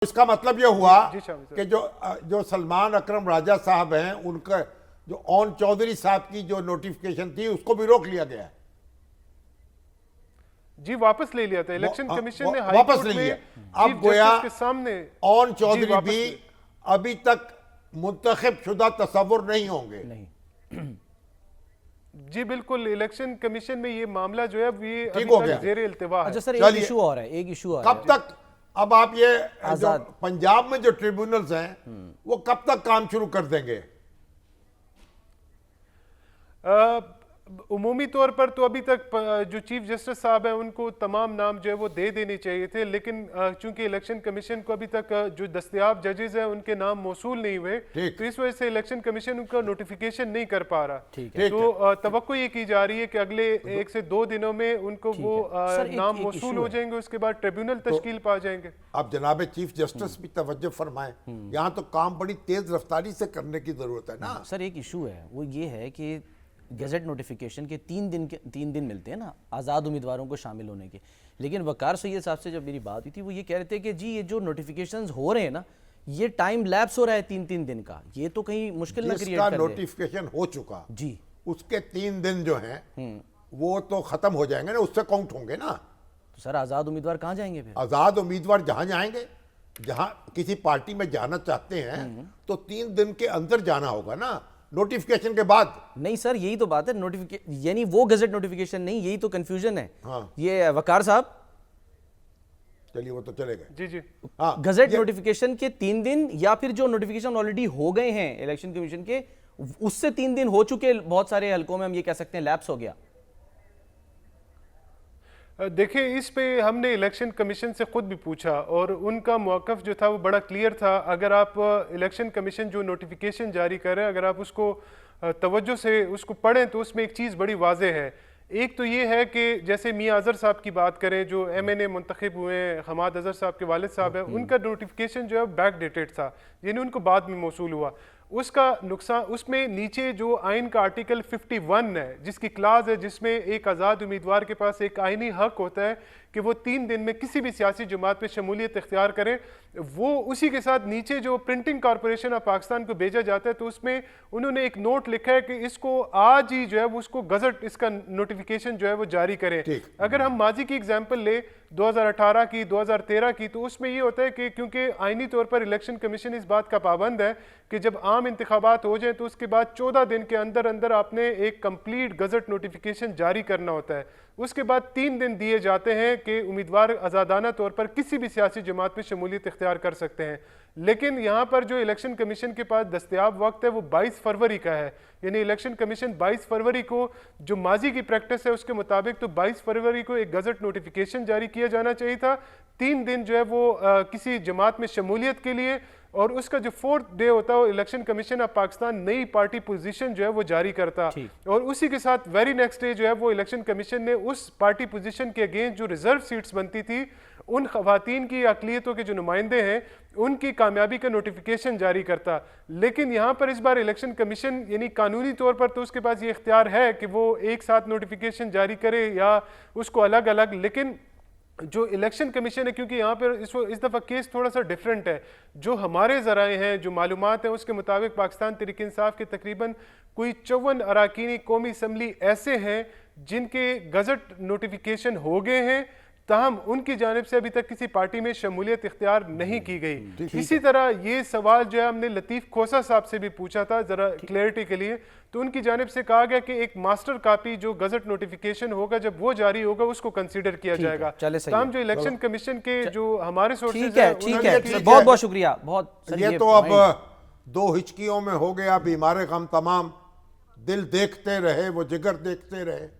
اس کا مطلب یہ ہوا شامی کہ جو سلمان اکرم راجہ صاحب ہیں ان کا جو اون چودھری صاحب کی جو نوٹیفیکیشن تھی اس کو بھی روک لیا گیا ہے. جی واپس لے لیا تھا الیکشن کمیشن نے واپس لے لیا. اب گویا کے سامنے اون چودھری بھی ابھی تک منتخب شدہ تصور نہیں ہوں گے. جی بالکل الیکشن کمیشن میں یہ معاملہ جو ہے یہ ٹھیک ہو گیا. زیر التوا ہے. اچھا سر ایک ایشو اور ہے, ایک ایشو اور کب تک اب آپ یہ جو پنجاب میں جو ٹریبونلز ہیں وہ کب تک کام شروع کر دیں گے؟ عمومی طور پر تو ابھی تک جو چیف جسٹس صاحب ہیں ان کو تمام نام جو ہے وہ دے دینے چاہیے تھے, لیکن چونکہ الیکشن کمیشن کو ابھی تک جو دستیاب ججز ہیں ان کے نام موصول نہیں ہوئے تو اس وجہ سے الیکشن کمیشن ان کا نوٹیفیکیشن نہیں کر پا رہا. تو توقع یہ کی جا رہی ہے کہ اگلے 1 سے 2 دنوں میں ان کو وہ نام موصول ہو جائیں گے, اس کے بعد ٹریبیونل تشکیل پا جائیں گے. اب جناب چیف جسٹس بھی توجہ فرمائیں, یہاں تو کام بڑی تیز رفتاری سے کرنے کی ضرورت ہے نا. سر ایک ایشو ہے, وہ یہ ہے کہ گیزٹ نوٹیفیکیشن کے 3 دن ملتے ہیں نا آزاد امیدواروں کو شامل ہونے کے, لیکن وقار سید صاحب سے جب میری بات ہوئی تھی وہ یہ کہہ رہے تھے کہ جی یہ جو نوٹیفیکیشنز ہو رہے ہیں نا یہ ٹائم لیپس ہو رہا ہے 3 دن کا, یہ تو کہیں مشکل نہ کریٹ کر دے. نوٹیفیکیشن ہو چکا جی اس کے 3 دن جو ہیں وہ تو ختم ہو جائیں گے نا, اس سے کاؤنٹ ہوں گے نا. تو سر آزاد امیدوار کہاں جائیں گے پھر؟ آزاد امیدوار جہاں جائیں گے, جہاں کسی پارٹی میں جانا چاہتے ہیں تو 3 دن کے اندر جانا ہوگا نا, نوٹیفیکیشن کے بعد. نہیں سر یہی تو بات ہے, یعنی وہ گزٹ نوٹیفیکیشن نہیں, یہی تو کنفیوژن ہے. یہ وقار صاحب چلیے وہ تو چلے گئے. جی جی گزٹ نوٹیفیکیشن کے 3 دن یا پھر جو نوٹیفیکیشن آلریڈی ہو گئے ہیں الیکشن کمیشن کے اس سے 3 دن ہو چکے بہت سارے حلقوں میں, ہم یہ کہہ سکتے ہیں لیپس ہو گیا. دیکھیں اس پہ ہم نے الیکشن کمیشن سے خود بھی پوچھا اور ان کا موقف جو تھا وہ بڑا کلیئر تھا. اگر آپ الیکشن کمیشن جو نوٹیفیکیشن جاری کر رہے ہیں اگر آپ اس کو توجہ سے اس کو پڑھیں تو اس میں ایک چیز بڑی واضح ہے. ایک تو یہ ہے کہ جیسے میاں اظہر صاحب کی بات کریں جو ایم این اے منتخب ہوئے ہیں, حماد اظہر صاحب کے والد صاحب ہیں, ان کا نوٹیفیکیشن جو ہے بیک ڈیٹڈ تھا, یعنی ان کو بعد میں موصول ہوا. اس کا نقصان اس میں نیچے جو آئین کا آرٹیکل 51 ہے جس کی کلاز ہے جس میں ایک آزاد امیدوار کے پاس ایک آئینی حق ہوتا ہے کہ وہ 3 دن میں کسی بھی سیاسی جماعت پہ شمولیت اختیار کریں, وہ اسی کے ساتھ نیچے جو پرنٹنگ کارپوریشن آف پاکستان کو بھیجا جاتا ہے تو اس میں انہوں نے ایک نوٹ لکھا ہے کہ اس کو آج ہی جو ہے وہ اس کو گزٹ اس کا نوٹیفیکیشن جو ہے وہ جاری کریں. اگر ہم ماضی کی اگزامپل لیں 2018 کی 2013 کی تو اس میں یہ ہوتا ہے کہ کیونکہ آئینی طور پر الیکشن کمیشن اس بات کا پابند ہے کہ جب عام انتخابات ہو جائیں تو اس کے بعد 14 دن کے اندر آپ نے ایک کمپلیٹ گزٹ نوٹیفیکیشن جاری کرنا ہوتا ہے. اس کے بعد 3 دن دیے جاتے ہیں کہ امیدوار آزادانہ طور پر کسی بھی سیاسی جماعت میں شمولیت اختیار کر سکتے ہیں. لیکن یہاں پر جو الیکشن کمیشن کے پاس دستیاب وقت ہے وہ 22 فروری کا ہے, یعنی الیکشن کمیشن 22 فروری کو جو ماضی کی پریکٹس ہے اس کے مطابق تو 22 فروری کو ایک گزٹ نوٹیفیکیشن جاری کیا جانا چاہیے تھا. 3 دن جو ہے وہ کسی جماعت میں شمولیت کے لیے, اور اس کا جو 4th ڈے ہوتا ہے وہ الیکشن کمیشن آف پاکستان نئی پارٹی پوزیشن جو ہے وہ جاری کرتا, اور اسی کے ساتھ ویری نیکسٹ ڈے جو ہے وہ الیکشن کمیشن نے اس پارٹی پوزیشن کے اگینسٹ جو ریزرو سیٹس بنتی تھی ان خواتین کی اقلیتوں کے جو نمائندے ہیں ان کی کامیابی کا نوٹیفیکیشن جاری کرتا. لیکن یہاں پر اس بار الیکشن کمیشن یعنی قانونی طور پر تو اس کے پاس یہ اختیار ہے کہ وہ ایک ساتھ نوٹیفیکیشن جاری کرے یا اس کو الگ الگ, لیکن جو الیکشن کمیشن ہے کیونکہ یہاں پر اس دفعہ کیس تھوڑا سا ڈیفرنٹ ہے, جو ہمارے ذرائع ہیں جو معلومات ہیں اس کے مطابق پاکستان تحریک انصاف کے تقریباً کوئی 54 اراکینی قومی اسمبلی ایسے ہیں جن کے گزٹ نوٹیفیکیشن ہو گئے ہیں, تاہم ان کی جانب سے ابھی تک کسی پارٹی میں شمولیت اختیار نہیں کی گئی. اسی طرح یہ سوال جو ہے ہم نے لطیف کھوسا صاحب سے بھی پوچھا تھا ذرا کلیئرٹی کے لیے, تو ان کی جانب سے کہا گیا کہ ایک ماسٹر کاپی جو گزٹ نوٹیفیکیشن ہوگا جب وہ جاری ہوگا اس کو کنسیڈر کیا جائے گا. تاہم جو الیکشن کمیشن کے جو ہمارے سورسز ہیں بہت بہت شکریہ. یہ تو اب 2 ہچکیوں میں ہو گیا, بیمار غم تمام, دل دیکھتے رہے وہ جگر دیکھتے رہے.